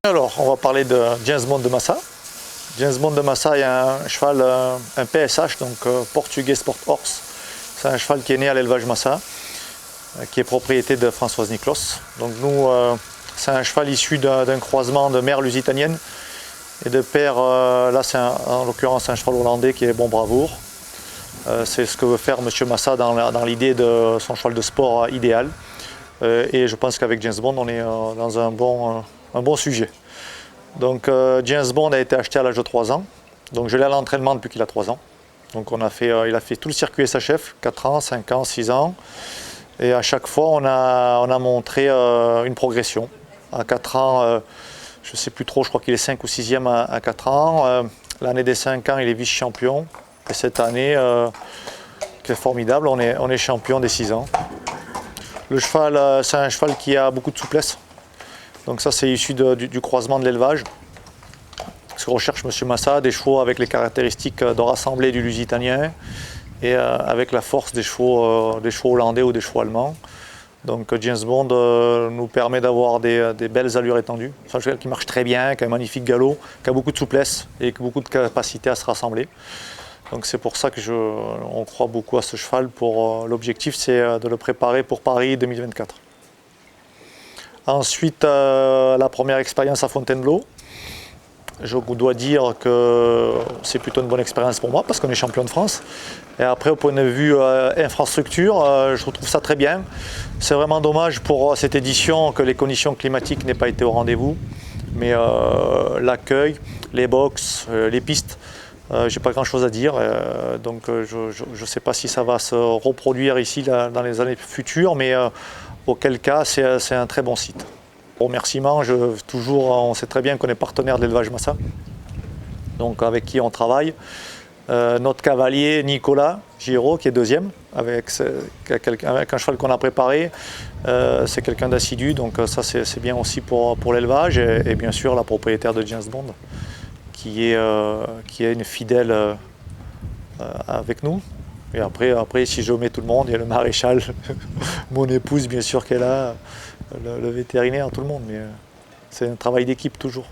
Alors, on va parler de James Bond de Massa. James Bond de Massa est un cheval, un PSH, donc Portugais Sport Horse. C'est un cheval qui est né à l'élevage Massa, qui est propriété de Françoise Niclos. Donc nous, c'est un cheval issu d'un croisement de mère lusitanienne et de père, là c'est en l'occurrence un cheval hollandais qui est bon bravoure. C'est ce que veut faire M. Massa dans l'idée de son cheval de sport idéal. Et je pense qu'avec James Bond, on est dans un bon sujet. Donc James Bond a été acheté à l'âge de 3 ans. Donc je l'ai à l'entraînement depuis qu'il a 3 ans. Donc il a fait tout le circuit SHF, 4 ans, 5 ans, 6 ans. Et à chaque fois, on a montré une progression. À 4 ans, je ne sais plus trop, je crois qu'il est 5 ou 6e à 4 ans. L'année des 5 ans, il est vice-champion. Et cette année, c'est formidable, on est champion des 6 ans. Le cheval, c'est un cheval qui a beaucoup de souplesse. Donc ça, c'est issu du croisement de l'élevage. Ce que recherche M. Massa, des chevaux avec les caractéristiques de rassemblée du lusitanien et avec la force des chevaux hollandais ou des chevaux allemands. Donc James Bond nous permet d'avoir des belles allures étendues. C'est un cheval qui marche très bien, qui a un magnifique galop, qui a beaucoup de souplesse et qui a beaucoup de capacité à se rassembler. Donc c'est pour ça qu'on croit beaucoup à ce cheval. L'objectif, c'est de le préparer pour Paris 2024. Ensuite, la première expérience à Fontainebleau. Je dois dire que c'est plutôt une bonne expérience pour moi parce qu'on est champion de France. Et après, au point de vue infrastructure, je trouve ça très bien. C'est vraiment dommage pour cette édition que les conditions climatiques n'aient pas été au rendez-vous. Mais l'accueil, les box, les pistes, j'ai pas grand chose à dire. Donc je ne sais pas si ça va se reproduire ici dans les années futures, mais auquel cas c'est un très bon site. Remerciements, on sait très bien qu'on est partenaire de l'élevage Massa, donc avec qui on travaille. Notre cavalier Nicolas Giraud, qui est 2e, avec un cheval qu'on a préparé, c'est quelqu'un d'assidu, donc ça c'est bien aussi pour l'élevage, et bien sûr la propriétaire de James Bond, qui est une fidèle avec nous. Et après, si je mets tout le monde, il y a le maréchal, mon épouse bien sûr qui est là, le vétérinaire, tout le monde, mais c'est un travail d'équipe toujours.